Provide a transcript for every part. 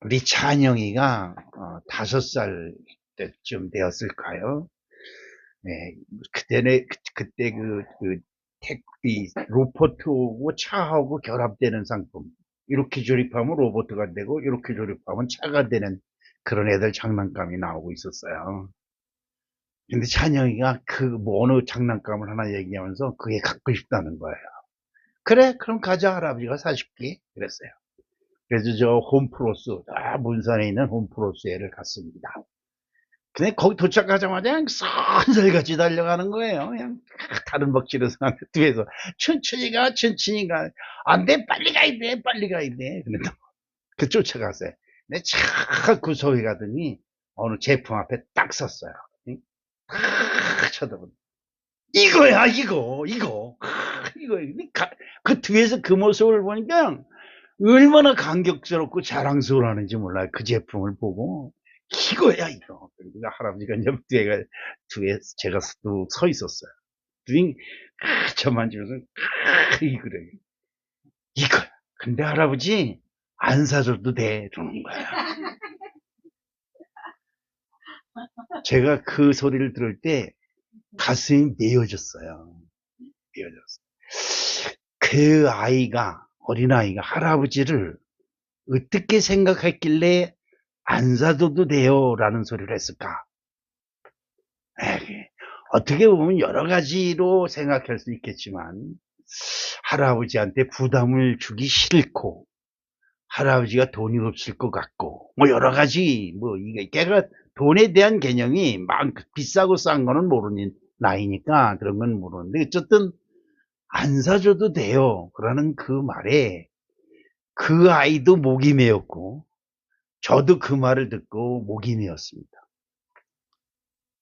우리 찬영이가 5살 때쯤 되었을까요? 네, 그때 택비 로봇하고 차하고 결합되는 상품. 이렇게 조립하면 로봇가 되고, 이렇게 조립하면 차가 되는 그런 애들 장난감이 나오고 있었어요. 근데 찬영이가 뭐 어느 장난감을 하나 얘기하면서 그게 갖고 싶다는 거예요. 그래, 그럼 가자, 할아버지가 사줄게. 그랬어요. 그래서 저 홈프로스, 문산에 있는 홈프로스에를 갔습니다. 근데 거기 도착하자마자 그냥 선살같이 달려가는 거예요. 그냥 다른 먹지를 뒤에서 천천히 가. 안 돼, 빨리 가야 돼, 빨리 가야 돼. 근데 그 쫓아갔어요. 근데 그 소리 가더니 어느 제품 앞에 딱 섰어요. 딱 쳐다보고 이거야, 이거. 그 뒤에서 그 모습을 보니까 얼마나 감격스럽고 자랑스러워하는지 몰라요. 그 제품을 보고. 이거야, 이거. 그리고 할아버지가 이제 뒤에 제가 또 서 있었어요. 뒤, 저만 주면서, 이거래. 이거야. 근데 할아버지, 안 사줘도 돼. 그러는 거야. 제가 그 소리를 들을 때 가슴이 메어졌어요. 메어졌어요. 그 어린아이가 할아버지를 어떻게 생각했길래 안 사줘도 돼요 라는 소리를 했을까? 어떻게 보면 여러 가지로 생각할 수 있겠지만 할아버지한테 부담을 주기 싫고 할아버지가 돈이 없을 것 같고 뭐 여러 가지 이게 걔가 돈에 대한 개념이 막 비싸고 싼 거는 모르는 나이니까 그런 건 모르는데 어쨌든 안 사줘도 돼요 그러는 그 말에 그 아이도 목이 메었고 저도 그 말을 듣고 목이 메었습니다.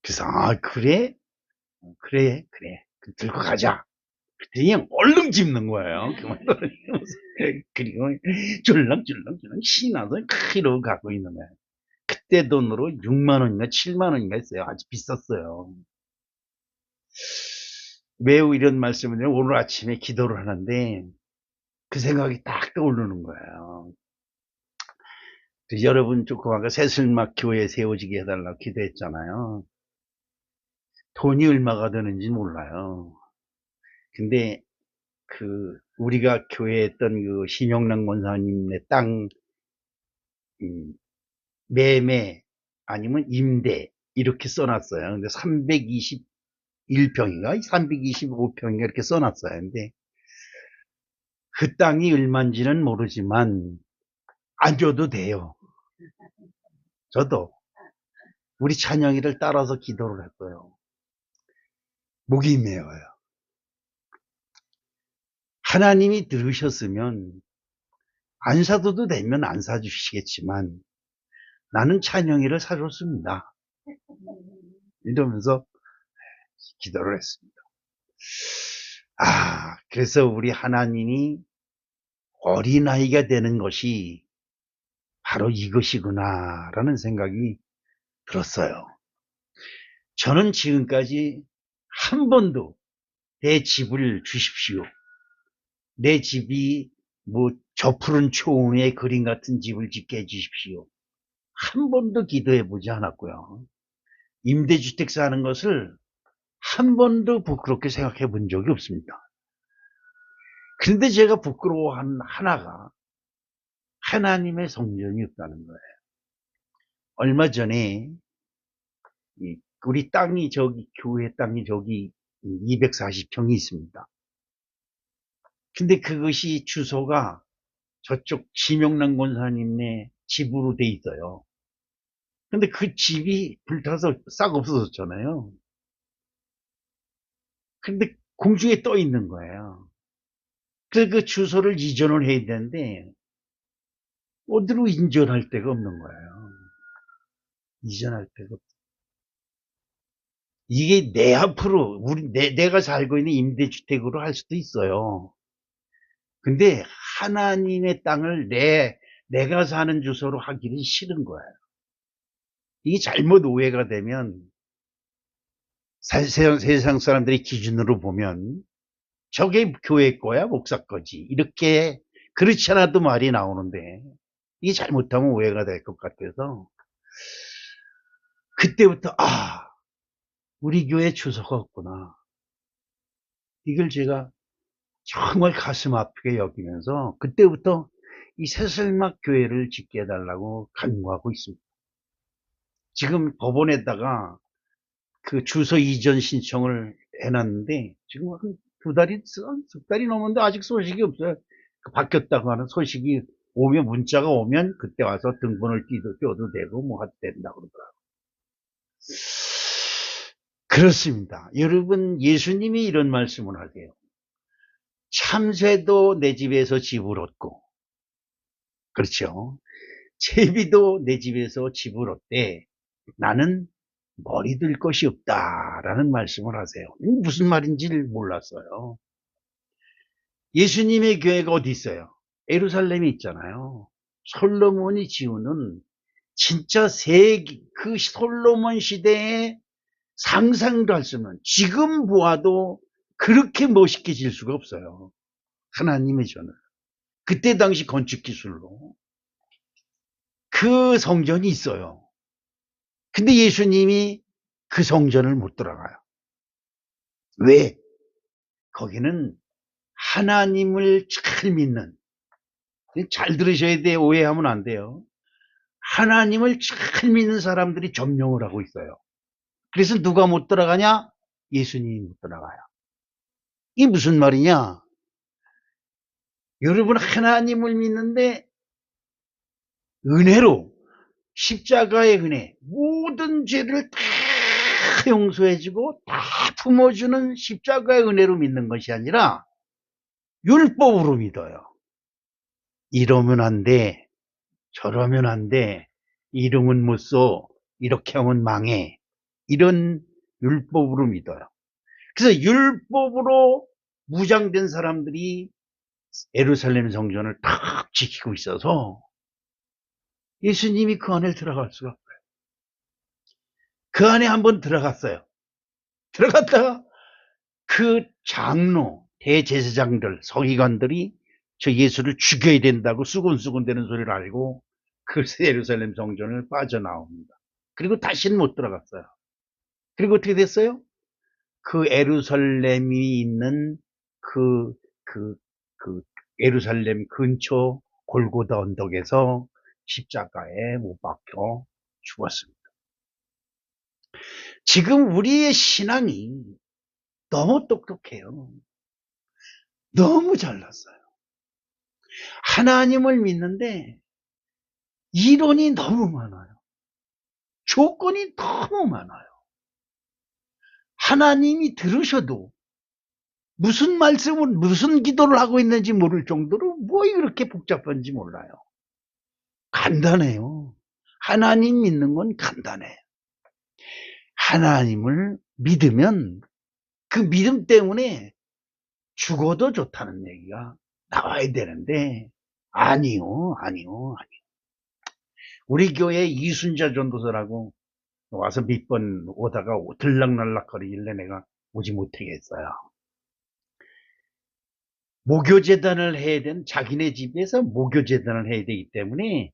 그래서 그래? 그래. 들고 가자. 그냥 얼른 짚는 거예요. 그만 그리고 줄렁줄렁 신나서 이러고 가고 있는 거예요. 그때 돈으로 6만 원인가 7만 원인가 했어요. 아주 비쌌어요. 매우 이런 말씀을 오늘 아침에 기도를 하는데 그 생각이 딱 떠오르는 거예요. 여러분 조금 아까 새슬막 교회 세워지게 해달라고 기도했잖아요. 돈이 얼마가 되는지 몰라요. 근데 우리가 교회에 했던 심영란 권사님의 땅 매매 아니면 임대 이렇게 써놨어요. 근데 321평인가 325평인가 이렇게 써놨어요. 근데 그 땅이 얼마인지는 모르지만 안 줘도 돼요. 저도 우리 찬영이를 따라서 기도를 했어요. 목이 메어요. 하나님이 들으셨으면 안 사줘도 되면 안 사주시겠지만 나는 찬영이를 사줬습니다. 이러면서 기도를 했습니다. 그래서 우리 하나님이 어린아이가 되는 것이 바로 이것이구나 라는 생각이 들었어요. 저는 지금까지 한 번도 내 집을 주십시오. 내 집이 저 푸른 초원의 그림 같은 집을 짓게 해주십시오. 한 번도 기도해 보지 않았고요. 임대주택 사는 것을 한 번도 부끄럽게 생각해 본 적이 없습니다. 그런데 제가 부끄러워하는 하나가 하나님의 성전이 없다는 거예요. 얼마 전에 우리 땅이 교회 땅이 저기 240평이 있습니다. 근데 그것이 주소가 저쪽 심영란 권사님네 집으로 돼 있어요. 근데 그 집이 불타서 싹 없어졌잖아요. 근데 공중에 떠 있는 거예요. 그래서 그 주소를 이전을 해야 되는데 어디로 이전할 데가 없는 거예요. 이전할 데가 없. 이게 내 앞으로 내가 살고 있는 임대주택으로 할 수도 있어요. 근데 하나님의 땅을 내가 사는 주소로 하기는 싫은 거예요. 이게 잘못 오해가 되면 세상 사람들의 기준으로 보면 저게 교회 거야 목사 거지 이렇게 그렇지 않아도 말이 나오는데 이게 잘못하면 오해가 될 것 같아서 그때부터 우리 교회 주소가 없구나. 이걸 제가 정말 가슴 아프게 여기면서 그때부터 이 새슬막 교회를 짓게 해달라고 간구하고 있습니다. 지금 법원에다가 그 주소 이전 신청을 해놨는데 지금 한 석 달이 넘었는데 아직 소식이 없어요. 바뀌었다고 하는 소식이 오면, 문자가 오면 그때 와서 등본을 띄워도 되고 뭐 해도 된다고 그러더라고요. 그렇습니다. 여러분, 예수님이 이런 말씀을 하세요. 참새도 내 집에서 집을 얻고, 그렇죠. 제비도 내 집에서 집을 얻되 나는 머리 들 것이 없다라는 말씀을 하세요. 무슨 말인지 몰랐어요. 예수님의 교회가 어디 있어요? 예루살렘에 있잖아요. 솔로몬이 지으는 진짜 그 솔로몬 시대에 상상도 할 수 없는, 지금 보아도 그렇게 멋있게 질 수가 없어요. 하나님의 전을. 그때 당시 건축 기술로. 그 성전이 있어요. 근데 예수님이 그 성전을 못 들어가요. 왜? 거기는 하나님을 잘 믿는, 잘 들으셔야 돼요. 오해하면 안 돼요. 하나님을 잘 믿는 사람들이 점령을 하고 있어요. 그래서 누가 못 들어가냐? 예수님이 못 들어가요. 이게 무슨 말이냐? 여러분, 하나님을 믿는데 은혜로, 십자가의 은혜, 모든 죄를 다 용서해주고 다 품어주는 십자가의 은혜로 믿는 것이 아니라 율법으로 믿어요. 이러면 안 돼, 저러면 안 돼, 이러면 못 써, 이렇게 하면 망해, 이런 율법으로 믿어요. 그래서 율법으로 무장된 사람들이 예루살렘 성전을 탁 지키고 있어서 예수님이 그 안에 들어갈 수가 없어요. 그 안에 한번 들어갔어요. 들어갔다가 그 장로, 대제사장들, 서기관들이 저 예수를 죽여야 된다고 수군수군대는 소리를 알고 그 예루살렘 성전을 빠져나옵니다. 그리고 다시는 못 들어갔어요. 그리고 어떻게 됐어요? 그 예루살렘이 있는 그, 그, 그 예루살렘 근처 골고다 언덕에서 십자가에 못 박혀 죽었습니다. 지금 우리의 신앙이 너무 똑똑해요. 너무 잘났어요. 하나님을 믿는데 이론이 너무 많아요. 조건이 너무 많아요. 하나님이 들으셔도 무슨 말씀을, 무슨 기도를 하고 있는지 모를 정도로 뭐 이렇게 복잡한지 몰라요. 간단해요. 하나님 믿는 건 간단해요. 하나님을 믿으면 그 믿음 때문에 죽어도 좋다는 얘기가 나와야 되는데 아니요. 우리 교회 이순자 전도사라고 와서 몇 번 오다가 들락날락거리길래 내가 오지 못하겠어요. 목요재단을 해야 되는, 자기네 집에서 목요재단을 해야 되기 때문에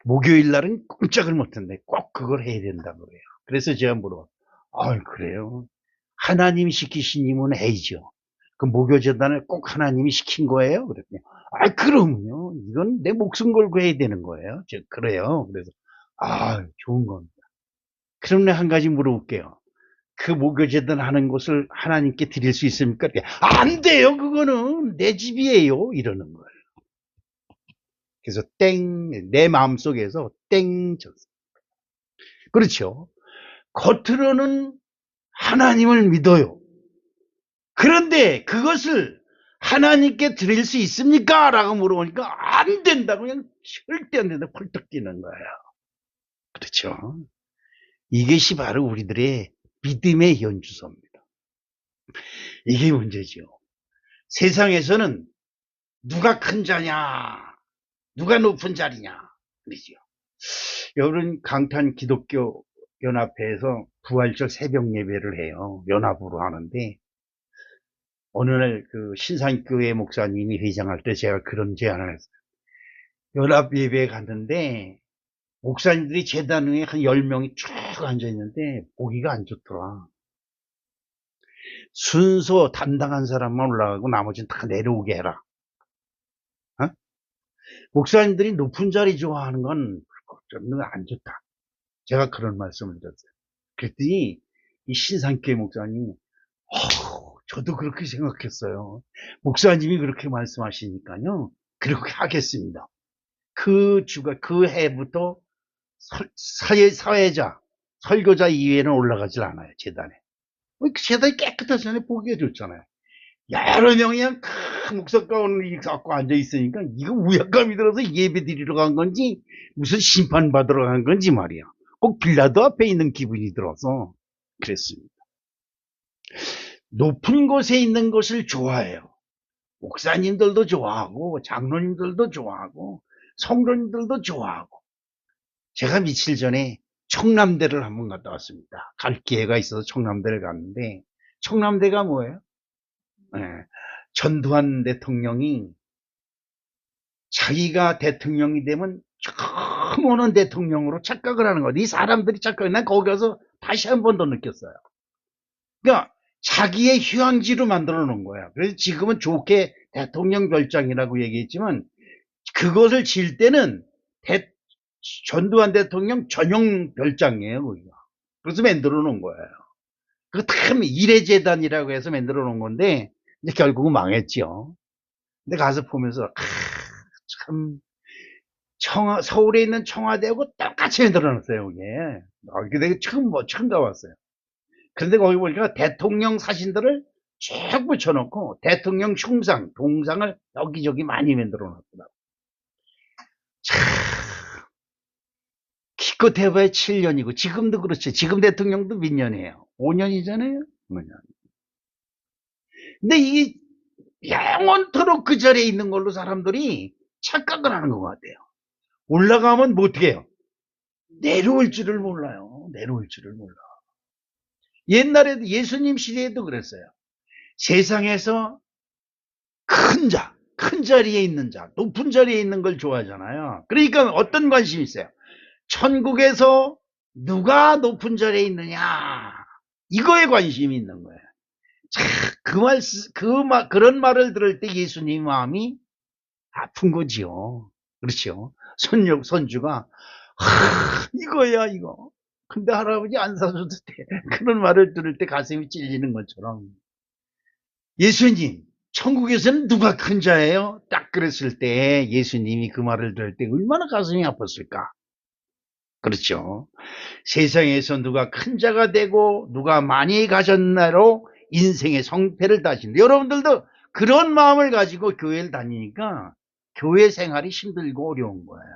목요일 날은 꼼짝을 못했는데 꼭 그걸 해야 된다고 그래요. 그래서 제가 물어봐. 그래요? 하나님 시키시니면 해야죠. 그 목요재단을 꼭 하나님이 시킨 거예요? 그랬더니 그럼요. 이건 내 목숨 걸고 해야 되는 거예요. 그래요. 그래서 좋은 겁니다. 그럼 내가 한 가지 물어볼게요. 그 목요재단 하는 것을 하나님께 드릴 수 있습니까? 안 돼요. 그거는 내 집이에요. 이러는 거예요. 그래서 내 마음속에서 쳤어요. 그렇죠. 겉으로는 하나님을 믿어요. 그런데 그것을 하나님께 드릴 수 있습니까? 라고 물어보니까 안 된다고, 그냥 절대 안 된다고 펄떡 뛰는 거예요. 그렇죠. 이것이 바로 우리들의 믿음의 연주소입니다. 이게 문제죠. 세상에서는 누가 큰 자냐, 누가 높은 자리냐, 그러죠. 여러분, 강탄 기독교 연합회에서 부활절 새벽 예배를 해요. 연합으로 하는데 어느 날 그 신산교회 목사님이 회장할 때 제가 그런 제안을 했어요. 연합 예배에 갔는데 목사님들이 제단 위에 한 10명이 쭉 앉아있는데 보기가 안 좋더라. 순서 담당한 사람만 올라가고 나머지는 다 내려오게 해라. 어? 목사님들이 높은 자리 좋아하는 건 좀 안 좋다. 제가 그런 말씀을 드렸어요. 그랬더니 이 신상교회 목사님이 저도 그렇게 생각했어요. 목사님이 그렇게 말씀하시니까요. 그렇게 하겠습니다. 그 해부터 사회자, 설교자 이외에는 올라가질 않아요, 재단에. 재단이 깨끗하잖아요. 보기에 좋잖아요. 여러 명이 그냥 큰 목사 가운을 갖고 앉아있으니까 이거 우약감이 들어서 예배 드리러 간 건지 무슨 심판 받으러 간 건지 말이야. 꼭 빌라도 앞에 있는 기분이 들어서 그랬습니다. 높은 곳에 있는 것을 좋아해요. 목사님들도 좋아하고 장로님들도 좋아하고 성도님들도 좋아하고. 제가 며칠 전에 청남대를 한번 갔다 왔습니다. 갈 기회가 있어서 청남대를 갔는데 청남대가 뭐예요? 네. 전두환 대통령이 자기가 대통령이 되면 처음 오는 대통령으로 착각을 하는 거예요. 이 사람들이 착각을. 난 거기 가서 다시 한 번 더 느꼈어요. 그러니까 자기의 휴양지로 만들어 놓은 거야. 그래서 지금은 좋게 대통령 별장이라고 얘기했지만 그것을 질 때는 전두환 대통령 전용 별장이에요, 거기가. 그래서 만들어 놓은 거예요. 그 참 이례재단이라고 해서 만들어 놓은 건데 이제 결국은 망했죠. 근데 가서 보면서 참 서울에 있는 청와대하고 똑같이 만들어 놨어요, 이게. 내가 처음 가봤어요. 그런데 거기 보니까 대통령 사진들을 쭉 붙여놓고 대통령 흉상, 동상을 여기저기 많이 만들어 놨더라고요. 참 기껏 해봐야 7년이고 지금도 그렇죠. 지금 대통령도 몇 년이에요? 5년이잖아요. 5년. 근데 이게 영원토록 그 자리에 있는 걸로 사람들이 착각을 하는 것 같아요. 올라가면 뭐 어떻게 해요? 내려올 줄을 몰라요. 내려올 줄을 몰라. 옛날에도 예수님 시대에도 그랬어요. 세상에서 큰 자리에 있는 자, 높은 자리에 있는 걸 좋아하잖아요. 그러니까 어떤 관심이 있어요? 천국에서 누가 높은 자리에 있느냐, 이거에 관심이 있는 거예요. 자, 그런 말을 들을 때 예수님 마음이 아픈 거지요. 그렇죠. 손주가 이거야 이거. 근데 할아버지 안 사줘도 돼. 그런 말을 들을 때 가슴이 찔리는 것처럼 예수님, 천국에서는 누가 큰 자예요? 딱 그랬을 때 예수님이 그 말을 들을 때 얼마나 가슴이 아팠을까? 그렇죠. 세상에서 누가 큰 자가 되고 누가 많이 가졌나로 인생의 성패를 따진다. 여러분들도 그런 마음을 가지고 교회를 다니니까 교회 생활이 힘들고 어려운 거예요.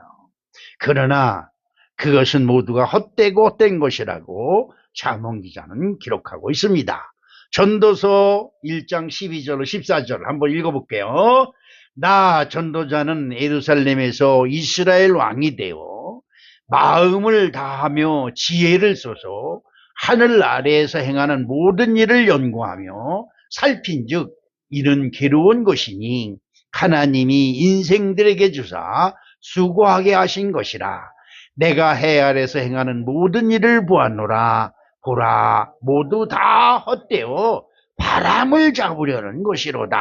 그러나 그것은 모두가 헛되고 헛된 것이라고 잠언 기자는 기록하고 있습니다. 전도서 1장 12절 14절 한번 읽어볼게요. 나 전도자는 예루살렘에서 이스라엘 왕이 되어 마음을 다하며 지혜를 써서 하늘 아래에서 행하는 모든 일을 연구하며 살핀즉 이는 괴로운 것이니 하나님이 인생들에게 주사 수고하게 하신 것이라. 내가 해 아래에서 행하는 모든 일을 보았노라. 보라, 모두 다 헛되어 바람을 잡으려는 것이로다.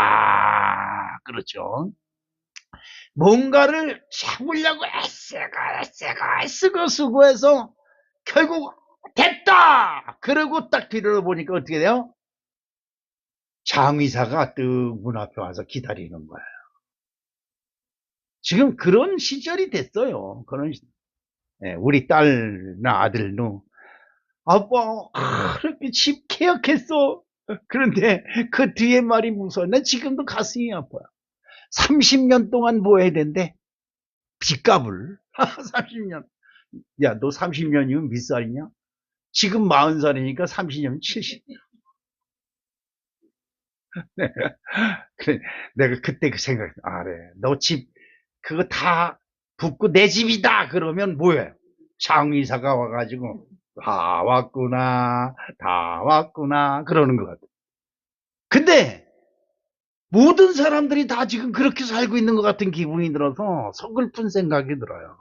그렇죠. 뭔가를 잡으려고 애쓰고 수고해서 결국 됐다. 그러고 딱 뒤를 보니까 어떻게 돼요? 장의사가 뜨 문 앞에 와서 기다리는 거예요. 지금 그런 시절이 됐어요. 우리 딸나 아들도 아빠 그렇게 집 계약했어. 그런데 그 뒤에 말이 무서워. 난 지금도 가슴이 아파요. 30년 동안 뭐 해야 된대? 빚값을. 30년. 야, 너 30년이면 몇 살이냐? 지금 40살이니까 30년이면 70. 그래, 내가 그때 그 생각, 그래. 너 집, 그거 다 붓고 내 집이다! 그러면 뭐예요? 장의사가 와가지고, 다 왔구나, 다 왔구나, 그러는 것 같아. 근데, 모든 사람들이 다 지금 그렇게 살고 있는 것 같은 기분이 들어서 서글픈 생각이 들어요.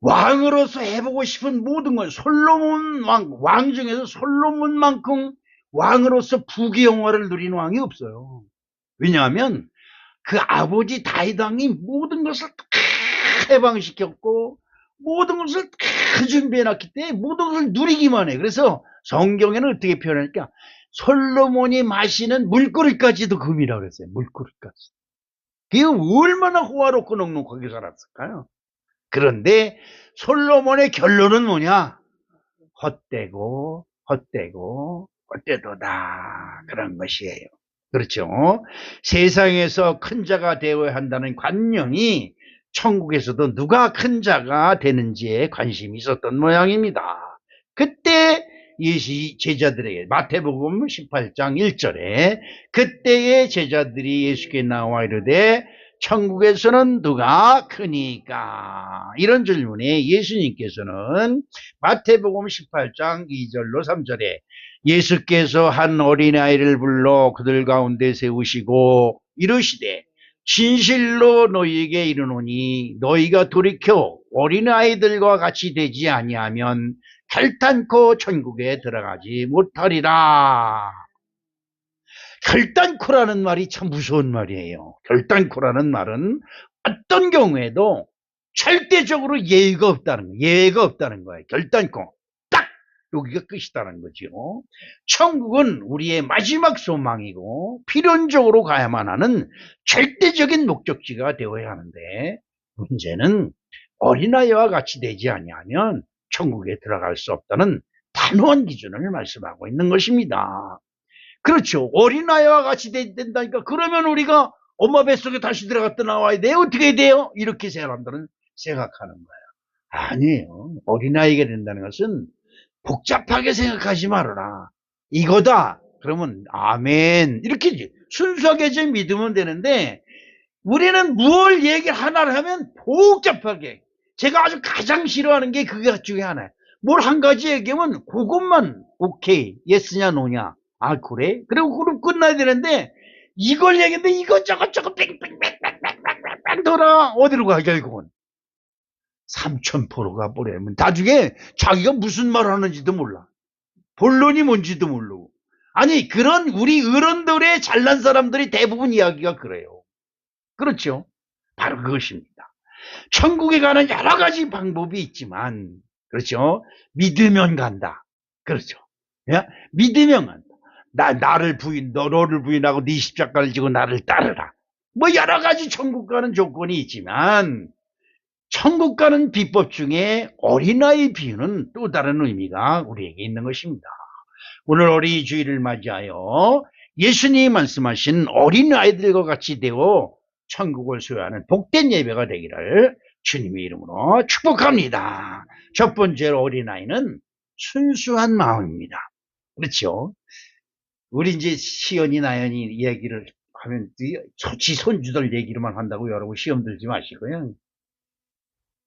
왕으로서 해보고 싶은 모든 걸, 솔로몬 왕 중에서 솔로몬만큼 왕으로서 부귀영화를 누린 왕이 없어요. 왜냐하면 그 아버지 다윗 왕이 모든 것을 다 해방시켰고 모든 것을 다 준비해놨기 때문에 모든 것을 누리기만 해. 그래서 성경에는 어떻게 표현하니까 솔로몬이 마시는 물그릇까지도 금이라고 그랬어요. 물그릇까지. 그게 얼마나 호화롭고 넉넉하게 살았을까요? 그런데 솔로몬의 결론은 뭐냐? 헛되도다. 그런 것이에요. 그렇죠? 세상에서 큰 자가 되어야 한다는 관념이 천국에서도 누가 큰 자가 되는지에 관심이 있었던 모양입니다. 그때 예수 제자들에게 마태복음 18장 1절에 그때의 제자들이 예수께 나와 이르되 천국에서는 누가 크니까? 이런 질문에 예수님께서는 마태복음 18장 2절로 3절에 예수께서 한 어린아이를 불러 그들 가운데 세우시고 이르시되 진실로 너희에게 이르노니 너희가 돌이켜 어린아이들과 같이 되지 아니하면 결단코 천국에 들어가지 못하리라. 결단코라는 말이 참 무서운 말이에요. 결단코라는 말은 어떤 경우에도 절대적으로 예의가 없다는 거예요. 예의가 없다는 거예요. 결단코. 딱 여기가 끝이다는 거죠. 천국은 우리의 마지막 소망이고 필연적으로 가야만 하는 절대적인 목적지가 되어야 하는데 문제는 어린아이와 같이 되지 아니하면 천국에 들어갈 수 없다는 단호한 기준을 말씀하고 있는 것입니다. 그렇죠. 어린아이와 같이 된다니까. 그러면 우리가 엄마 뱃속에 다시 들어갔다 나와야 돼요? 어떻게 돼요? 이렇게 사람들은 생각하는 거예요. 아니에요. 어린아이가 된다는 것은 복잡하게 생각하지 말아라. 이거다. 그러면 아멘. 이렇게 순수하게 좀 믿으면 되는데 우리는 뭘 얘기 하나를 하면 복잡하게. 제가 아주 가장 싫어하는 게 그게 중에 하나예요. 뭘 한 가지 얘기하면 그것만 오케이. 예스냐 노냐. 아 그래? 그리고 그럼 끝나야 되는데 이걸 얘기했는데 이것저것 뺑뺑뺑뺑뺑뺑뺑뺑 돌아. 어디로 가 결국은. 삼천포로 가버리면 나중에 자기가 무슨 말 하는지도 몰라. 본론이 뭔지도 모르고. 아니 그런 우리 어른들의 잘난 사람들이 대부분 이야기가 그래요. 그렇죠? 바로 그것입니다. 천국에 가는 여러 가지 방법이 있지만, 그렇죠? 믿으면 간다. 그렇죠? 예? 믿으면 간다. 너를 부인하고 네 십자가를 지고 나를 따르라. 뭐 여러 가지 천국 가는 조건이 있지만, 천국 가는 비법 중에 어린아이 비유는 또 다른 의미가 우리에게 있는 것입니다. 오늘 어린이 주일을 맞이하여 예수님이 말씀하신 어린아이들과 같이 되어 천국을 소유하는 복된 예배가 되기를 주님의 이름으로 축복합니다. 첫 번째로 어린아이는 순수한 마음입니다. 그렇죠? 우리 이제 시연이 나연이 얘기를 하면 지 손주들 얘기로만 한다고 여러분 시험 들지 마시고요.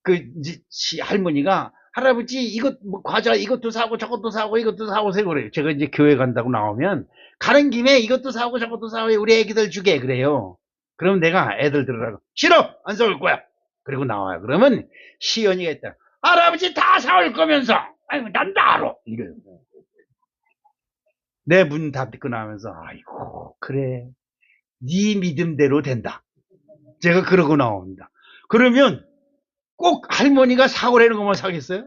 그 이제 할머니가 할아버지 이것 뭐 과자 이것도 사고 저것도 사고 이것도 사오세요 그래요. 제가 이제 교회 간다고 나오면 가는 김에 이것도 사고 저것도 사고 우리 애기들 주게 그래요. 그럼 내가 애들 들으라고 싫어 안 사올 거야. 그리고 나와요. 그러면 시연이가 있다. 할아버지 다 사올 거면서 아이고 난 다 알아 이래요. 내 문 닫고 나면서 아이고 그래 네 믿음대로 된다. 제가 그러고 나옵니다. 그러면 꼭 할머니가 사오라는 것만 사겠어요?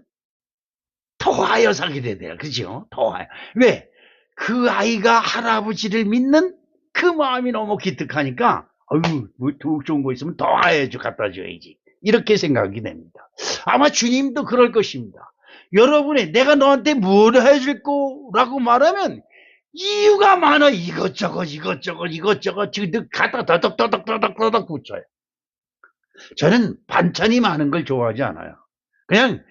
더하여 사게 되더라. 그죠? 더하여. 왜? 그 아이가 할아버지를 믿는 그 마음이 너무 기특하니까, 아유, 뭐 좋은 거 있으면 더하여 갖다 줘야지. 이렇게 생각이 됩니다. 아마 주님도 그럴 것입니다. 여러분이 내가 너한테 뭘 해줄 거라고 말하면 이유가 많아. 이것저것 지금 갖다 더덕 붙여요. 저는 반찬이 많은 걸 좋아하지 않아요. 그냥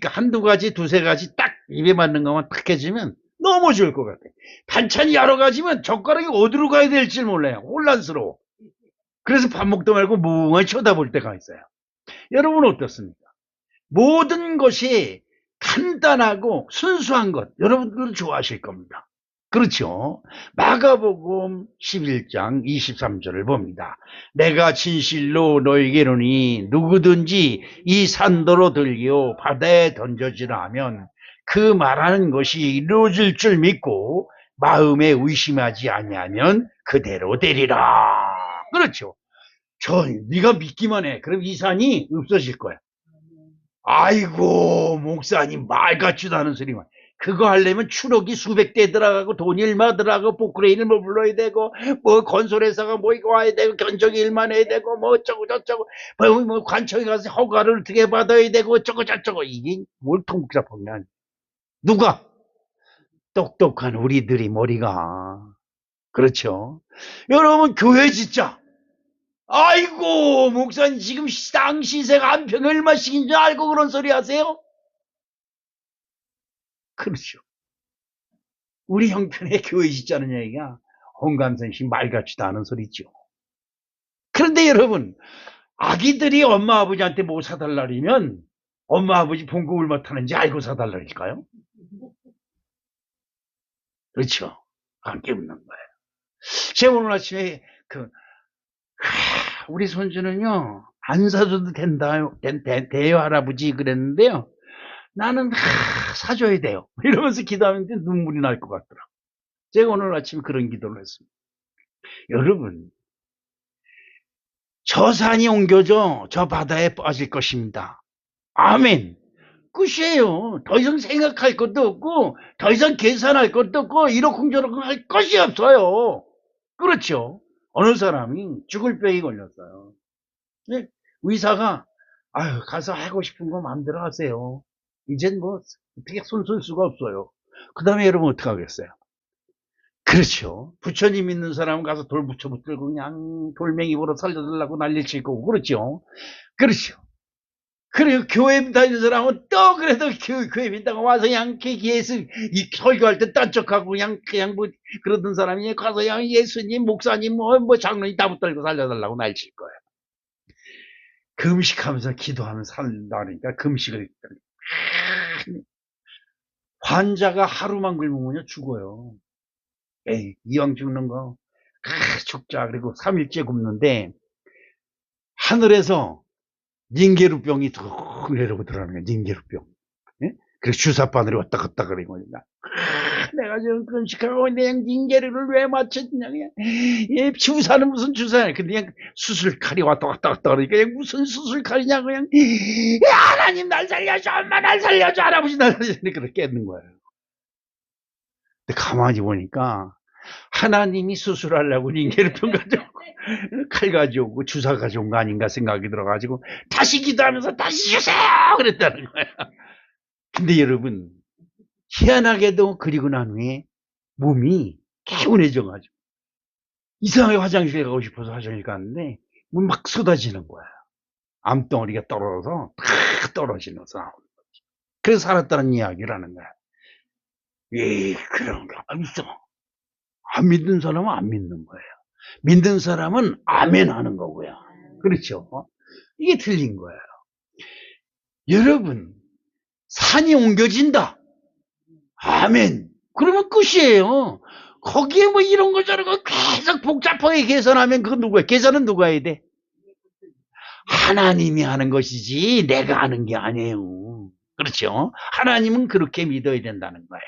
한두 가지, 두세 가지 딱 입에 맞는 것만 딱 해주면 너무 좋을 것 같아요. 반찬이 여러 가지면 젓가락이 어디로 가야 될지 몰라요. 혼란스러워. 그래서 밥 먹다 말고 멍하니 쳐다볼 때가 있어요. 여러분 어떻습니까? 모든 것이 간단하고 순수한 것 여러분들도 좋아하실 겁니다. 그렇죠. 마가복음 11장 23절을 봅니다. 내가 진실로 너에게 이르노니 누구든지 이 산도로 들려 바다에 던져지라 하면 그 말하는 것이 이루어질 줄 믿고 마음에 의심하지 아니하면 그대로 되리라. 그렇죠. 네가 믿기만 해. 그럼 이 산이 없어질 거야. 아이고 목사님 말 같지도 않은 소리만. 그거 하려면 추록이 수백 대 들어가고 돈이 얼마 들어가고 포크레인을 뭐 불러야 되고 뭐 건설회사가 뭐 이거 와야 되고 견적이 일만 해야 되고 뭐 어쩌고 저쩌고 뭐 관청에 가서 허가를 어떻게 받아야 되고 어쩌고 저쩌고. 이게 뭘 복잡하냐. 누가? 똑똑한 우리들이 머리가. 그렇죠. 여러분 교회 진짜 아이고 목사님 지금 땅 시세가 한 평에 얼마씩인 줄 알고 그런 소리 하세요? 그렇죠. 우리 형편에 교회 짓자는 얘기가 홍감선씨 말 같지도 않은 소리죠. 그런데 여러분 아기들이 엄마 아버지한테 뭐 사달라면 엄마 아버지 봉급을 못하는지 알고 사달라니까요. 그렇죠. 관계 없는 거예요. 제가 오늘 아침에 우리 손주는요 안 사줘도 돼요 할아버지 그랬는데요. 나는 사줘야 돼요. 이러면서 기도하는데 눈물이 날 것 같더라고요. 제가 오늘 아침 그런 기도를 했습니다. 여러분 저 산이 옮겨져 저 바다에 빠질 것입니다. 아멘. 끝이에요. 더 이상 생각할 것도 없고 더 이상 계산할 것도 없고 이러쿵저러쿵 할 것이 없어요. 그렇죠. 어느 사람이 죽을 병이 걸렸어요. 네? 의사가 아유 가서 하고 싶은 거 마음대로 하세요. 이젠 뭐 어떻게 손 쓸 수가 없어요. 그 다음에 여러분 어떻게 하겠어요? 그렇죠. 부처님 믿는 사람은 가서 돌 붙들고 그냥 돌멩이로 살려달라고 난리 칠 거고 그렇죠. 그렇죠. 그리고 교회 다니는 사람은 또 그래도 교회 믿다가 와서 그냥 예수 이 설교할 때 딴척하고 그냥 뭐 그러던 사람이 가서 그냥 예수님 목사님 뭐 장로님 다 붙들고 살려달라고 난리 칠 거예요. 금식하면서 기도하면서 산다니까 금식을 환자가 하루만 굶으면 죽어요. 에이 이왕 죽는 거 죽자. 그리고 3일째 굶는데 하늘에서 닌게루병이 툭 내려고 들어가는 거야. 닌게루병. 예? 그래서 주사바늘이 왔다 갔다 그러고 내가 지금 금식하고 그냥 닌게루를 왜 맞췄냐. 그냥 주사는 무슨 주사야. 그냥 수술칼이 왔다 갔다 그러니까 그냥 무슨 수술칼이냐. 그냥 하나님 날 살려줘. 엄마 날 살려줘. 할아버지 날 살려줘. 그렇게 깼는 거예요. 근데 가만히 보니까 하나님이 수술하려고 닌게루병 가지고 칼 가져오고 주사 가져온 거 아닌가 생각이 들어가지고 다시 기도하면서 다시 주세요 그랬다는 거야. 근데 여러분 희한하게도 그리고 난 후에 몸이 개운해져가지고 이상하게 화장실에 가고 싶어서 화장실 갔는데 막 쏟아지는 거야. 암덩어리가 떨어져서 탁 떨어지면서 나오는 거지. 그래서 살았다는 이야기를 하는 거야. 그런 거 있어. 안 믿는 사람은 안 믿는 거예요. 믿는 사람은 아멘 하는 거고요. 그렇죠? 이게 틀린 거예요. 여러분, 산이 옮겨진다. 아멘. 그러면 끝이에요. 거기에 뭐 이런 거 저런 거 계속 복잡하게 계산하면 그건 누구야? 계산은 누가 해야 돼? 하나님이 하는 것이지 내가 하는 게 아니에요. 그렇죠? 하나님은 그렇게 믿어야 된다는 거예요.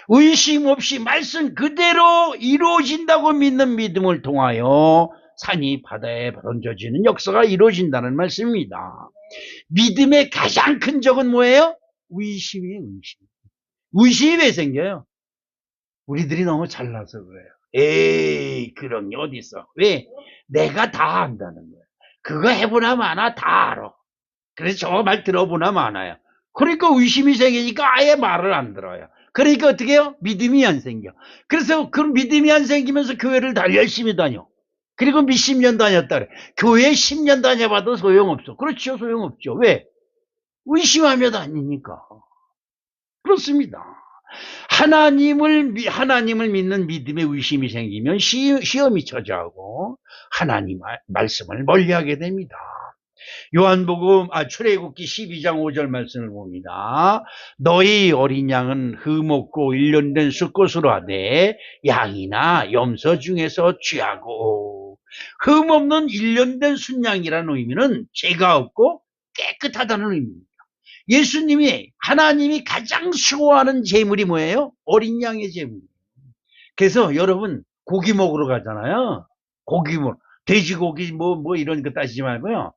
의심 없이 말씀 그대로 이루어진다고 믿는 믿음을 통하여 산이 바다에 던져지는 역사가 이루어진다는 말씀입니다. 믿음의 가장 큰 적은 뭐예요? 의심이에요. 의심이 왜 생겨요? 우리들이 너무 잘나서 그래요. 에이 그런 게 어디 있어. 왜? 내가 다 안다는 거예요. 그거 해보나 마나 다 알아. 그래서 저 말 들어보나 마나요. 그러니까 의심이 생기니까 아예 말을 안 들어요. 그러니까 어떻게 해요? 믿음이 안 생겨. 그래서 그 믿음이 안 생기면서 교회를 다 열심히 다녀. 그리고 몇십 년 다녔다 그래. 교회 10년 다녀봐도 소용없어. 그렇죠. 소용없죠. 왜? 의심하며 다니니까. 그렇습니다. 하나님을 믿는 믿음에 의심이 생기면 시험이 처지하고 하나님 말씀을 멀리하게 됩니다. 출애굽기 12장 5절 말씀을 봅니다. 너희 어린 양은 흠없고 일련된 수컷으로 하되 양이나 염소 중에서 취하고. 흠없는 일련된 순양이라는 의미는 죄가 없고 깨끗하다는 의미입니다. 예수님이, 하나님이 가장 수호하는 제물이 뭐예요? 어린 양의 제물. 그래서 여러분 고기 먹으러 가잖아요. 돼지고기 뭐 이런 거 따지지 말고요.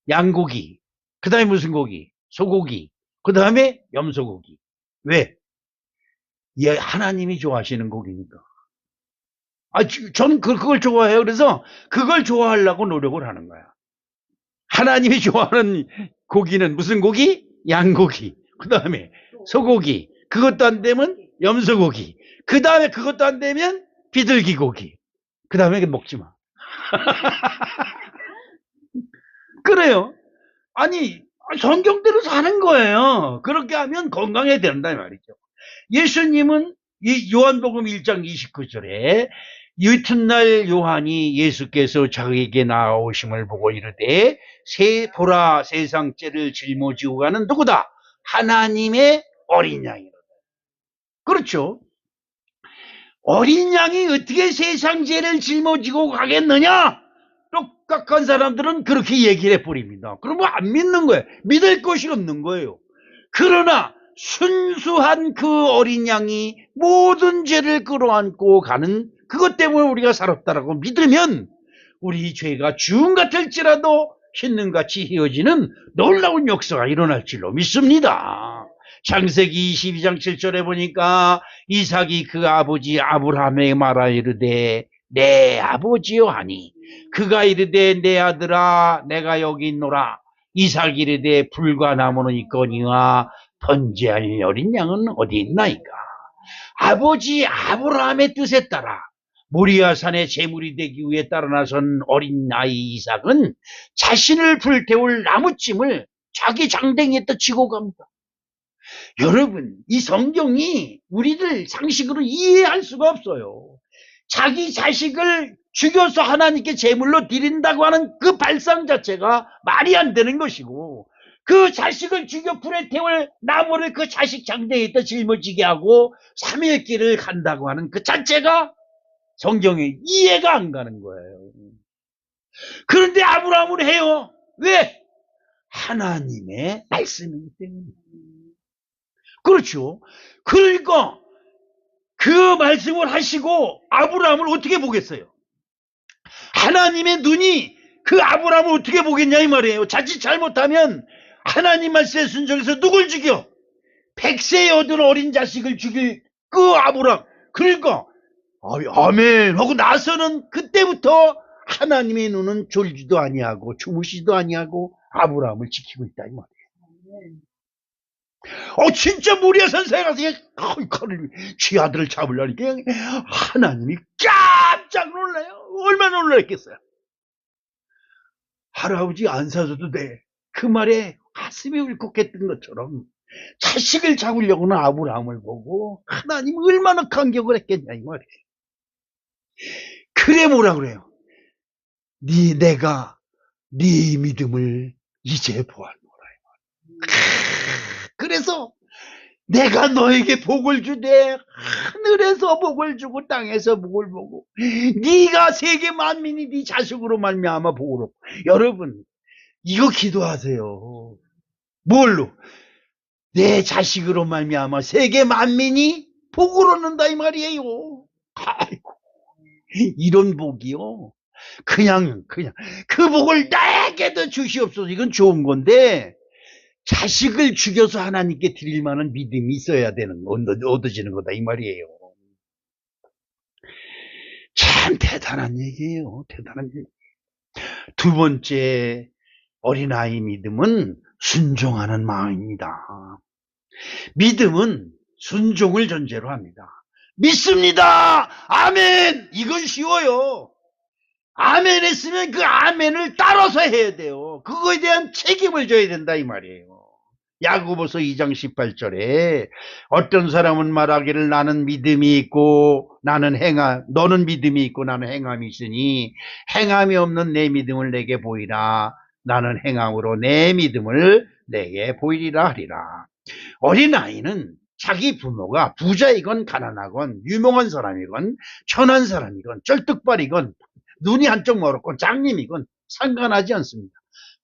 양고기, 그 다음에 무슨 고기? 소고기, 그 다음에 염소고기. 왜? 예, 하나님이 좋아하시는 고기니까. 저는 그걸 좋아해요. 그래서 그걸 좋아하려고 노력을 하는 거야. 하나님이 좋아하는 고기는 무슨 고기? 양고기. 그 다음에 소고기. 그것도 안 되면 염소고기. 그 다음에 그것도 안 되면 비둘기 고기. 그 다음에 먹지 마. 그래요. 아니, 성경대로 사는 거예요. 그렇게 하면 건강해야 된다, 이 말이죠. 예수님은 이 요한복음 1장 29절에 이튿날 요한이 예수께서 자기에게 나오심을 보고 이르되 보라 세상 죄를 짊어지고 가는 누구다? 하나님의 어린 양이로다. 그렇죠. 어린 양이 어떻게 세상 죄를 짊어지고 가겠느냐? 똑똑한 사람들은 그렇게 얘기를 해버립니다. 그러면 안 믿는 거예요. 믿을 것이 없는 거예요. 그러나 순수한 그 어린 양이 모든 죄를 끌어안고 가는 그것 때문에 우리가 살았다라고 믿으면 우리 죄가 주음 같을지라도 흰눈같이 휘어지는 놀라운 역사가 일어날 줄로 믿습니다. 창세기 22장 7절에 보니까 이삭이 그 아버지 아브라함에게 말하 이르되 내 아버지요 하니 그가 이르되 내 아들아 내가 여기 있노라. 이삭이 이르되 불과 나무는 있거니와 번제할 어린 양은 어디 있나이까. 아버지 아브라함의 뜻에 따라 모리아산의 제물이 되기 위해 따라 나선 어린 아이 이삭은 자신을 불태울 나무찜을 자기 장댕이에다 쥐고 갑니다. 여러분, 이 성경이 우리를 상식으로 이해할 수가 없어요. 자기 자식을 죽여서 하나님께 제물로 드린다고 하는 그 발상 자체가 말이 안 되는 것이고, 그 자식을 죽여 불에 태울 나무를 그 자식 장대에다 짊어지게 하고 3일 길을 간다고 하는 그 자체가 성경에 이해가 안 가는 거예요. 그런데 아브라함은 해요. 왜? 하나님의 말씀이기 때문에. 그렇죠. 그러니까 그 말씀을 하시고 아브라함을 어떻게 보겠어요? 하나님의 눈이 그 아브라함을 어떻게 보겠냐 이 말이에요. 자칫 잘못하면 하나님 말씀에 순종해서 누굴 죽여? 100세에 얻은 어린 자식을 죽일 그 아브라함. 그러니까 아멘 하고 나서는 그때부터 하나님의 눈은 졸지도 아니하고 주무시도 아니하고 아브라함을 지키고 있다 이 말이에요. 진짜 모리아 산사에 가서 지 아들을 잡으려니까 하나님이 깜짝 놀라요. 얼마나 놀랐겠어요. 할아버지 안 사줘도 돼. 그 말에 가슴이 울컥했던 것처럼 자식을 잡으려고는 아브라함을 보고 하나님 얼마나 감격을 했겠냐 이 말이에요. 그래 뭐라 그래요? 내가 네 믿음을 이제 보았노라. 그래서 내가 너에게 복을 주되 하늘에서 복을 주고 땅에서 복을 보고 네가 세계 만민이 네 자식으로 말미암아 복을 얻고. 여러분 이거 기도하세요. 뭘로? 내 자식으로 말미암아 세계 만민이 복을 얻는다 이 말이에요. 아이고 이런 복이요. 그냥 그 복을 나에게도 주시옵소서. 이건 좋은 건데 자식을 죽여서 하나님께 드릴 만한 믿음이 있어야 되는 거, 얻어지는 거다 이 말이에요. 참 대단한 얘기예요. 대단한 얘기. 두 번째 어린아이 믿음은 순종하는 마음입니다. 믿음은 순종을 전제로 합니다. 믿습니다. 아멘. 이건 쉬워요. 아멘 했으면 그 아멘을 따라서 해야 돼요. 그거에 대한 책임을 져야 된다 이 말이에요. 야고보서 2장 18절에 어떤 사람은 말하기를 나는 믿음이 있고 너는 믿음이 있고 나는 행함이 있으니 행함이 없는 내 믿음을 내게 보이라. 나는 행함으로 내 믿음을 내게 보이리라 하리라. 어린아이는 자기 부모가 부자이건 가난하건 유명한 사람이건 천한 사람이건 쩔뚝발이건 눈이 한쪽 멀었건 장님이건 상관하지 않습니다.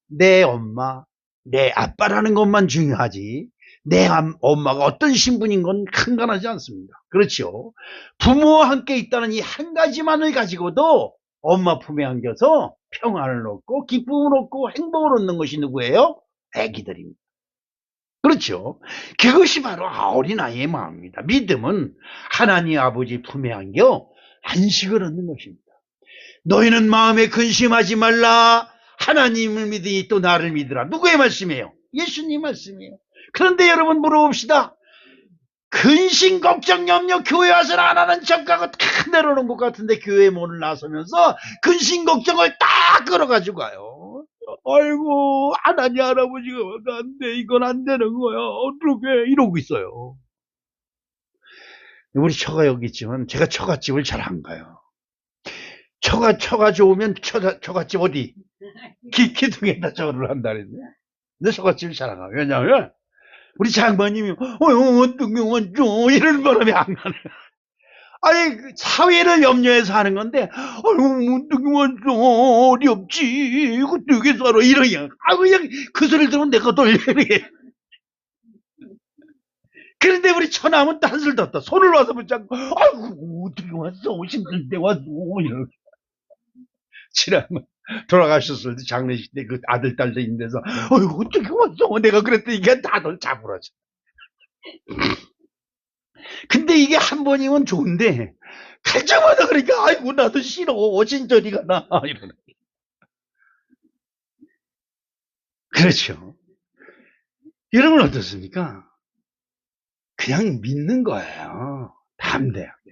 내 엄마, 내 아빠라는 것만 중요하지 내 엄마가 어떤 신분인 건 상관하지 않습니다. 그렇죠? 부모와 함께 있다는 이 한 가지만을 가지고도 엄마 품에 안겨서 평안을 얻고 기쁨을 얻고 행복을 얻는 것이 누구예요? 애기들입니다. 그렇죠? 그것이 바로 어린아이의 마음입니다. 믿음은 하나님 아버지 품에 안겨 안식을 얻는 것입니다. 너희는 마음에 근심하지 말라. 하나님을 믿으니 또 나를 믿으라. 누구의 말씀이에요? 예수님 말씀이에요. 그런데 여러분 물어봅시다. 근심, 걱정, 염려, 교회 와서는 안 하는 척하고 다 내려놓은 것 같은데 교회 문을 나서면서 근심, 걱정을 딱 끌어가지고 가요. 아이고, 하나님 할아버지가 안 돼. 이건 안 되는 거야. 어떻게 이러고 있어요. 우리 처가 여기 있지만 제가 처갓집을 잘 안 가요. 처가 좋으면 처갓집 어디? 기둥에다 절을 한다 그랬네. 근데 처갓집을 잘 안 가요. 왜냐하면 우리 장모님이 어떤 경우는 좀 이런 바람에 안 가네. 아니 사회를 염려해서 하는 건데 어떤 경우는 좀 어렵지 어떻게 살아 이러냐. 그냥 그 소리를 들으면 내가 돌려. 그런데 우리 처남은 또 한술 더 떠. 손을 와서 붙잡고 아이고 어떻게 왔어 힘든데 왔어 이러고. 지난번 돌아가셨을 때 장례식 때 그 아들 딸도 있는데서 어이구 어떻게 왔어 내가 그랬더니 이게 다들 잡으러져. 근데 이게 한 번이면 좋은데 갈 때마다 그러니까 아이고 나도 싫어 어진저리가 나 이러는. 그렇죠. 여러분 어떻습니까? 그냥 믿는 거예요. 담대하게.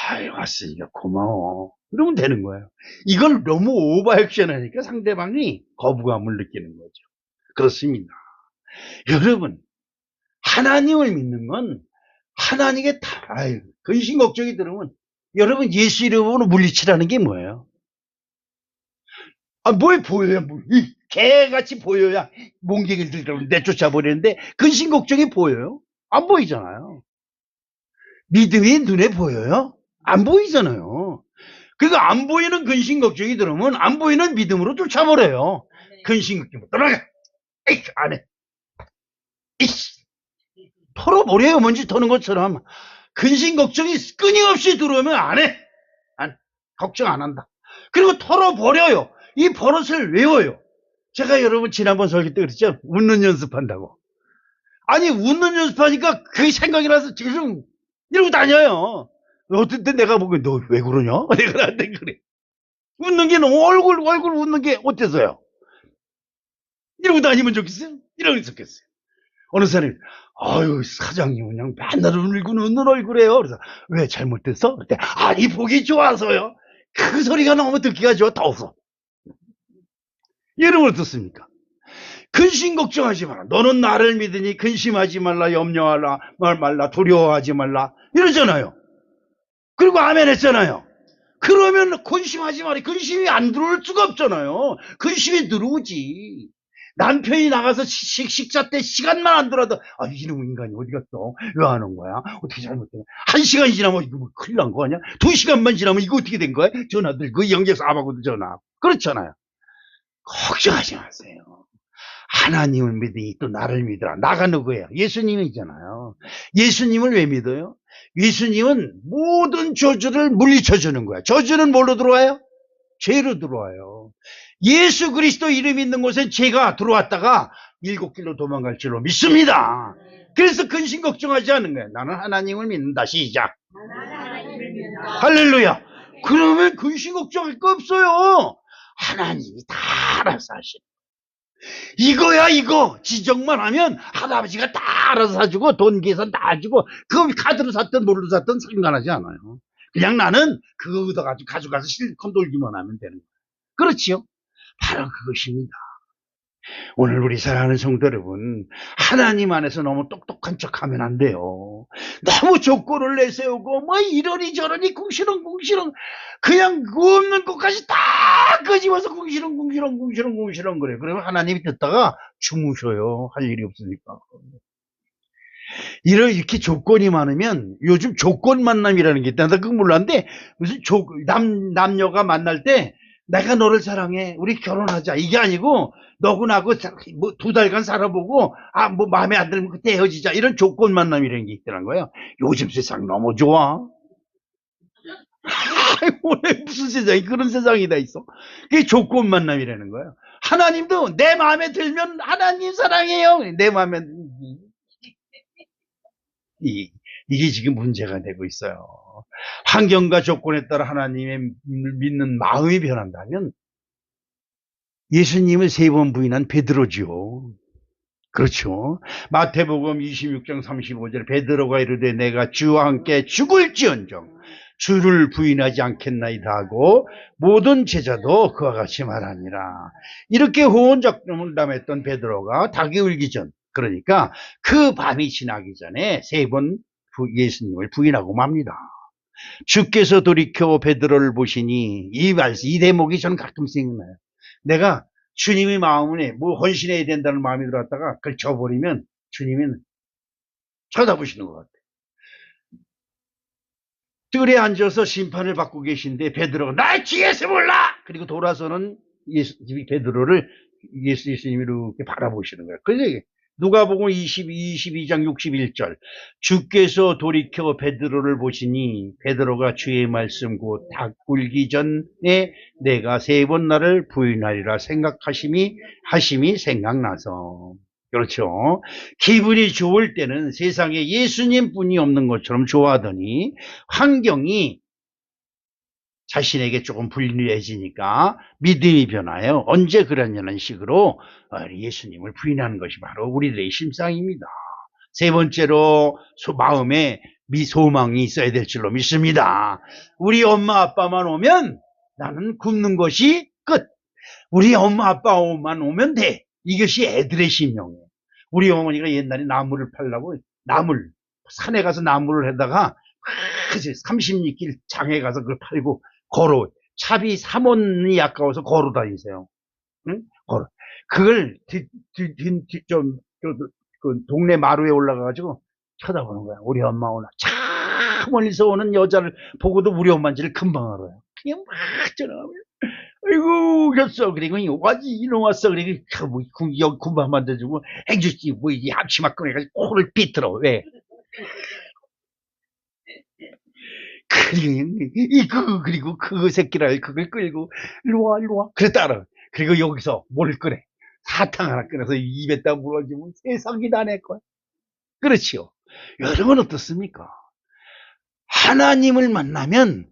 아이 왔으니까 고마워. 그러면 되는 거예요. 이걸 너무 오버액션 하니까 상대방이 거부감을 느끼는 거죠. 그렇습니다. 여러분 하나님을 믿는 건 하나님께 다 근심 걱정이 들으면 여러분 예수 이름으로 물리치라는 게 뭐예요? 뭘 보여야 개같이 보여야 몽개기들 내쫓아버리는데 근심 걱정이 보여요? 안 보이잖아요. 믿음이 눈에 보여요? 안 보이잖아요. 그러니까 안 보이는 근심 걱정이 들으면 안 보이는 믿음으로 쫓아버려요. 근심 걱정 떠나가. 에이 안 해. 이씨 털어버려요. 먼지 터는 것처럼. 근심 걱정이 끊임없이 들어오면 안 해. 걱정 안 한다. 그리고 털어버려요. 이 버릇을 외워요. 제가 여러분 지난번 설교 때 그랬죠. 웃는 연습한다고. 아니 웃는 연습하니까 그게 생각이 나서 지금 이러고 다녀요. 어떤 때 내가 보고 너 왜 그러냐? 내가 나한테 그래. 웃는 게 너무 얼굴 웃는 게 어때서요? 이러고 다니면 좋겠어요? 이러고 있었겠어요. 어느 사람이 아유 사장님 그냥 맨날 웃는 얼굴이에요. 그래서 왜 잘못됐어? 그때 아니 보기 좋아서요. 그 소리가 너무 듣기가 좋아. 더 웃어. 여러분 어떻습니까? 근심 걱정하지 마라. 너는 나를 믿으니 근심하지 말라 염려하라 말라 두려워하지 말라 이러잖아요. 그리고 아멘 했잖아요. 그러면 근심하지 마라. 근심이 안 들어올 수가 없잖아요. 근심이 들어오지. 남편이 나가서 식사 때 시간만 안 들어도 이놈 인간이 어디 갔어? 왜 안 온 거야? 어떻게 잘못된 거야? 1시간이 지나면 이거 뭐 큰일 난 거 아니야? 2시간만 지나면 이거 어떻게 된 거야? 전화들 그 영계사 아바고도 전화. 그렇잖아요. 걱정하지 마세요. 하나님을 믿으니 또 나를 믿으라. 나가 누구예요? 예수님이잖아요. 예수님을 왜 믿어요? 예수님은 모든 저주를 물리쳐 주는 거야. 저주는 뭘로 들어와요? 죄로 들어와요. 예수 그리스도 이름 있는 곳에 죄가 들어왔다가 7길로 도망갈 줄로 믿습니다. 그래서 근심 걱정하지 않는 거예요. 나는 하나님을 믿는다. 시작. 할렐루야. 그러면 근심 걱정할 거 없어요. 하나님이 다 알아서 하시는 이거야 이거 지적만 하면 할아버지가 다 알아서 사주고 돈 계산 다 해주고 그 카드로 샀든 뭘로 샀든 상관하지 않아요. 그냥 나는 그거 얻어가지고 가져가서 실컷 돌기만 하면 되는 거예요. 그렇지요? 바로 그것입니다. 오늘 우리 사랑하는 성도 여러분 하나님 안에서 너무 똑똑한 척하면 안 돼요. 너무 조건을 내세우고 뭐 이러니 저러니 궁시렁궁시렁 그냥 그 없는 것까지 다 끄집어서 궁시렁궁시렁 그래. 그러면 하나님이 듣다가 주무셔요. 할 일이 없으니까. 이렇게 조건이 많으면 요즘 조건 만남이라는 게 있다. 나 그거 몰랐는데 무슨 남녀가 만날 때 내가 너를 사랑해. 우리 결혼하자. 이게 아니고 너고 나고 뭐 2달간 살아보고 뭐 마음에 안 들면 그때 헤어지자. 이런 조건 만남이라는 게 있더란 거예요. 요즘 세상 너무 좋아. 원래 무슨 세상이 그런 세상이 다 있어. 그게 조건 만남이라는 거예요. 하나님도 내 마음에 들면 하나님 사랑해요. 내 마음에 이게 지금 문제가 되고 있어요. 환경과 조건에 따라 하나님의 믿는 마음이 변한다면 예수님을 3번 부인한 베드로지요. 그렇죠. 마태복음 26장 35절 베드로가 이르되 내가 주와 함께 죽을지언정 주를 부인하지 않겠나이다 하고 모든 제자도 그와 같이 말하니라. 이렇게 호언장담했던 베드로가 닭이 울기 전, 그러니까 그 밤이 지나기 전에 3번 예수님을 부인하고 맙니다. 주께서 돌이켜 베드로를 보시니 이 대목이 저는 가끔 생각나요. 내가 주님의 마음에 뭐 헌신해야 된다는 마음이 들어왔다가 그걸 져버리면 주님이 쳐다보시는 것 같아요. 뜰에 앉아서 심판을 받고 계신데 베드로가 날 지혜서 몰라! 그리고 돌아서는 베드로를 예수님이 이렇게 바라보시는 거예요. 그래서 누가복음 22장 61절 주께서 돌이켜 베드로를 보시니 베드로가 주의 말씀 곧 닭 울기 전에 내가 3번 나를 부인하리라 하심이 생각나서. 그렇죠. 기분이 좋을 때는 세상에 예수님 뿐이 없는 것처럼 좋아하더니 환경이 자신에게 조금 불리해지니까 믿음이 변하여 언제 그러냐는 식으로 예수님을 부인하는 것이 바로 우리들의 심상입니다. 3번째로 마음에 소망이 있어야 될 줄로 믿습니다. 우리 엄마 아빠만 오면 나는 굶는 것이 끝. 우리 엄마 아빠만 오면 돼. 이것이 애들의 심령이에요. 우리 어머니가 옛날에 나무를 팔려고 산에 가서 나무를 해다가 30리길 장에 가서 그걸 팔고 차비 3원이 아까워서 걸어 다니세요. 응? 그걸 그 동네 마루에 올라가가지고 쳐다보는 거야. 우리 엄마 오나. 참 멀리서 오는 여자를 보고도 우리 엄마인지를 금방 알아요. 그냥 막 전화하면 아이고 오셨어. 그리고 이놈 왔어. 그리고 여기 군밤 만들어주고 행주씨 뭐 이 앞치마 꺼내가지고 코를 비틀어. 왜? 그리고 그 새끼를 그걸 끌고 일로와 그랬다 알아. 그리고 여기서 뭘 꺼내? 사탕 하나 꺼내서 입에다 물어주면 세상이 다 내 거야. 그렇지요. 여러분 어떻습니까? 하나님을 만나면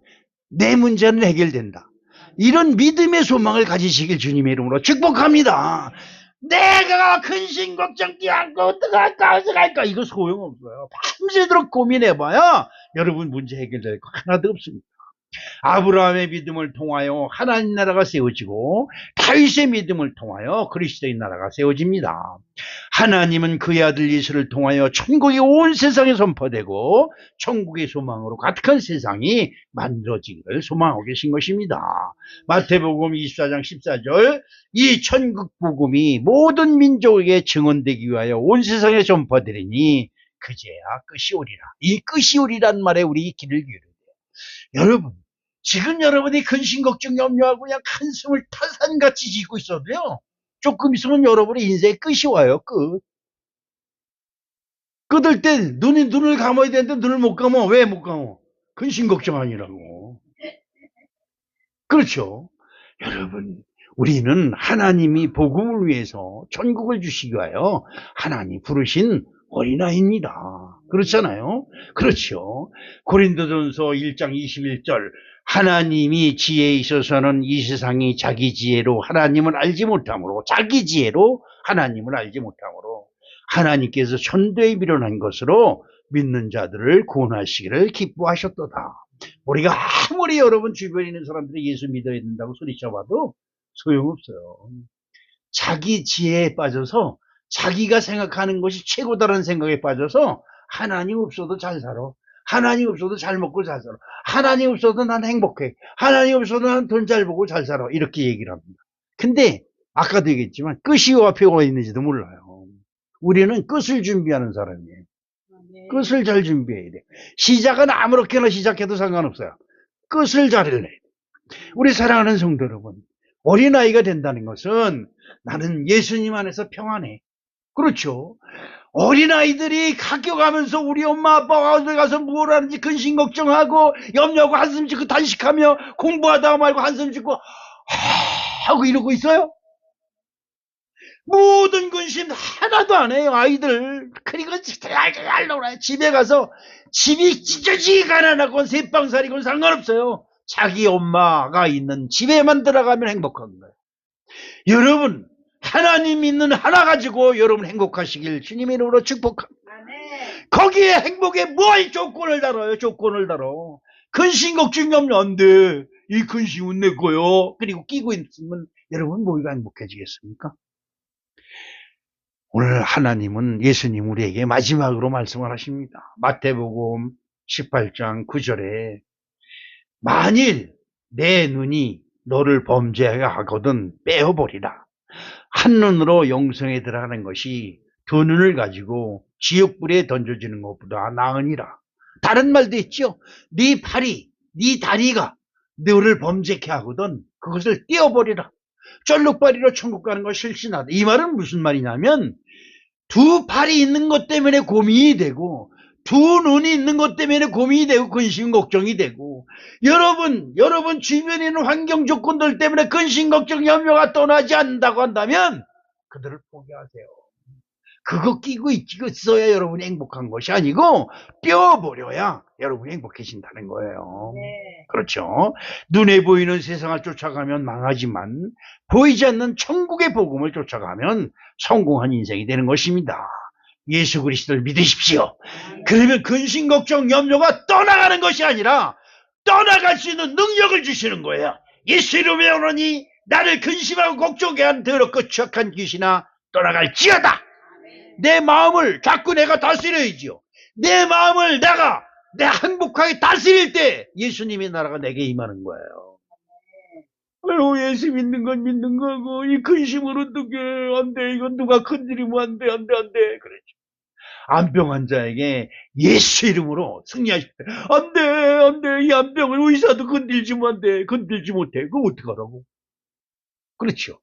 내 문제는 해결된다. 이런 믿음의 소망을 가지시길 주님의 이름으로 축복합니다. 내가 근심 걱정 끼안고 어떡할까 이거 소용없어요. 밤새도록 고민해봐야 여러분 문제 해결될 거 하나도 없습니다. 아브라함의 믿음을 통하여 하나님 나라가 세워지고 다윗의 믿음을 통하여 그리스도의 나라가 세워집니다. 하나님은 그의 아들 예수를 통하여 천국이 온 세상에 선포되고 천국의 소망으로 가득한 세상이 만들어지기를 소망하고 계신 것입니다. 마태복음 24장 14절 이 천국 복음이 모든 민족에게 증언되기 위하여 온 세상에 전파되리니 그제야 끝이 오리라. 이 끝이 오리란 말에 우리 귀를 기울여야 돼요. 여러분 지금 여러분이 근심 걱정 염려하고 그냥 한숨을 탄산같이 짓고 있어도요 조금 있으면 여러분의 인생의 끝이 와요. 끝을 때 눈을 감아야 되는데 눈을 못 감아. 왜 못 감아? 근심 걱정 아니라고. 그렇죠. 여러분 우리는 하나님이 복음을 위해서 천국을 주시기 위하여 하나님 부르신 어린아이입니다. 그렇잖아요. 그렇죠. 고린도전서 1장 21절 하나님이 지혜에 있어서는 이 세상이 자기 지혜로 하나님을 알지 못하므로 자기 지혜로 하나님을 알지 못하므로 하나님께서 천대에 미련한 것으로 믿는 자들을 구원하시기를 기뻐하셨도다. 우리가 아무리 여러분 주변에 있는 사람들이 예수 믿어야 된다고 소리쳐봐도 소용없어요. 자기 지혜에 빠져서 자기가 생각하는 것이 최고다라는 생각에 빠져서 하나님 없어도 잘 살아. 하나님 없어도 잘 먹고 잘 살아. 하나님 없어도 난 행복해. 하나님 없어도 난 돈 잘 벌고 잘 살아. 이렇게 얘기를 합니다. 근데 아까도 얘기했지만 끝이 앞에 와 있는지도 몰라요. 우리는 끝을 준비하는 사람이에요. 끝을 잘 준비해야 돼. 시작은 아무렇게나 시작해도 상관없어요. 끝을 잘 해야 돼. 우리 사랑하는 성도 여러분, 어린아이가 된다는 것은 나는 예수님 안에서 평안해. 그렇죠. 어린아이들이 학교 가면서 우리 엄마 아빠가 어디 가서 뭘 하는지 근심 걱정하고 염려하고 한숨 짓고 단식하며 공부하다가 말고 한숨 짓고 하고 이러고 있어요? 모든 근심 하나도 안 해요, 아이들. 그리고 집에 가서 집이 찢어지게 가난하건 새빵살이건 상관없어요. 자기 엄마가 있는 집에만 들어가면 행복한 거예요. 여러분, 하나님 믿는 하나 가지고 여러분 행복하시길 주님의 이름으로 축복합니다. 거기에 행복에 뭘 조건을 달아요? 조건을 달아. 근심 걱정이 하면 안 돼. 이 근심은 내 거요. 그리고 끼고 있으면 여러분 뭐가 행복해지겠습니까? 오늘 하나님은 예수님 우리에게 마지막으로 말씀을 하십니다. 마태복음 18장 9절에 만일 내 눈이 너를 범죄하게 하거든 빼어버리라. 한 눈으로 영생에 들어가는 것이 두 눈을 가지고 지옥불에 던져지는 것보다 나으니라. 다른 말도 있죠. 네 팔이, 네 다리가 너를 범죄케 하거든 그것을 떼어버리라. 쫄룩발이로 천국 가는 걸 실신하다. 이 말은 무슨 말이냐면 두 팔이 있는 것 때문에 고민이 되고 두 눈이 있는 것 때문에 고민이 되고 근심 걱정이 되고 여러분 주변에 있는 환경 조건들 때문에 근심 걱정 염려가 떠나지 않는다고 한다면 그들을 포기하세요. 그거 끼고 있어야 여러분이 행복한 것이 아니고 떼어버려야 여러분이 행복해진다는 거예요. 네. 그렇죠. 눈에 보이는 세상을 쫓아가면 망하지만 보이지 않는 천국의 복음을 쫓아가면 성공한 인생이 되는 것입니다. 예수 그리스도를 믿으십시오. 그러면 근심 걱정 염려가 떠나가는 것이 아니라 떠나갈 수 있는 능력을 주시는 거예요. 예수 이름에 오노니 나를 근심하고 걱정하게 한 더럽고 추악한 귀신아 떠나갈지어다. 내 마음을 자꾸 내가 다스려야지요. 내 마음을 내가 행복하게 다스릴 때 예수님의 나라가 내게 임하는 거예요. 아유, 예수 믿는 건 믿는 거고 이 근심을 어떻게 안 돼. 이건 누가 건드리면 안 돼. 그랬죠. 암병 환자에게 예수 이름으로 승리하십시오. 안 돼. 이 암병을 의사도 건들지 못해. 그거 어떡하라고. 그렇죠.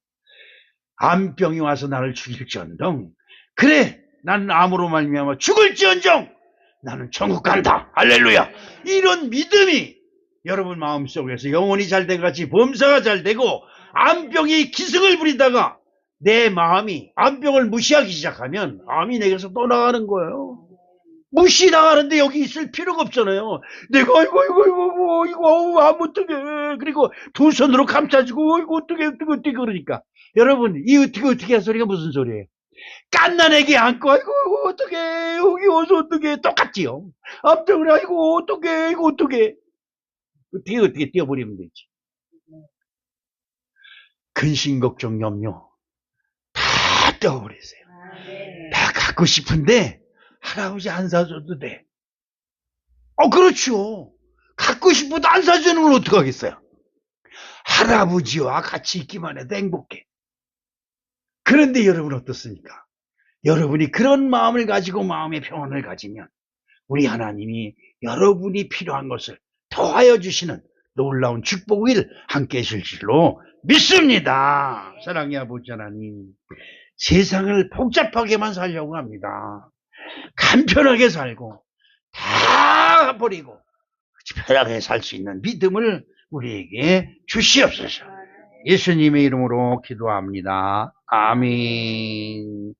암병이 와서 나를 죽일지언정 그래 나는 암으로 말미암아 죽을지언정 나는 천국 간다. 할렐루야. 이런 믿음이 여러분 마음속에서 영혼이 잘 돼같이 범사가 잘 되고 암병이 기승을 부리다가 내 마음이 암병을 무시하기 시작하면 암이 내게서 떠나가는 거예요. 무시나가는데 여기 있을 필요가 없잖아요. 내가 이거 암 어떡해. 그리고 두 손으로 감싸주고 이거 어떡해 그러니까 여러분 이 어떻게 한 소리가 무슨 소리예요? 깐난애기 안고 아이고 어떡해 여기 와서 어떡해 똑같지요. 암병을 아이고 어떡해 이거 어떡해 뛰어버리면 되지. 근심 걱정 염려 다 떼어버리세요. 다 갖고 싶은데 할아버지 안 사줘도 돼. 그렇죠. 갖고 싶어도 안 사주는 건 어떡하겠어요. 할아버지와 같이 있기만 해도 행복해. 그런데 여러분 어떻습니까? 여러분이 그런 마음을 가지고 마음의 평안을 가지면 우리 하나님이 여러분이 필요한 것을 더하여 주시는 놀라운 축복을 함께 하실 줄로 믿습니다. 사랑의 아버지 하나님, 세상을 복잡하게만 살려고 합니다. 간편하게 살고 다 버리고 편하게 살 수 있는 믿음을 우리에게 주시옵소서. 예수님의 이름으로 기도합니다. 아멘.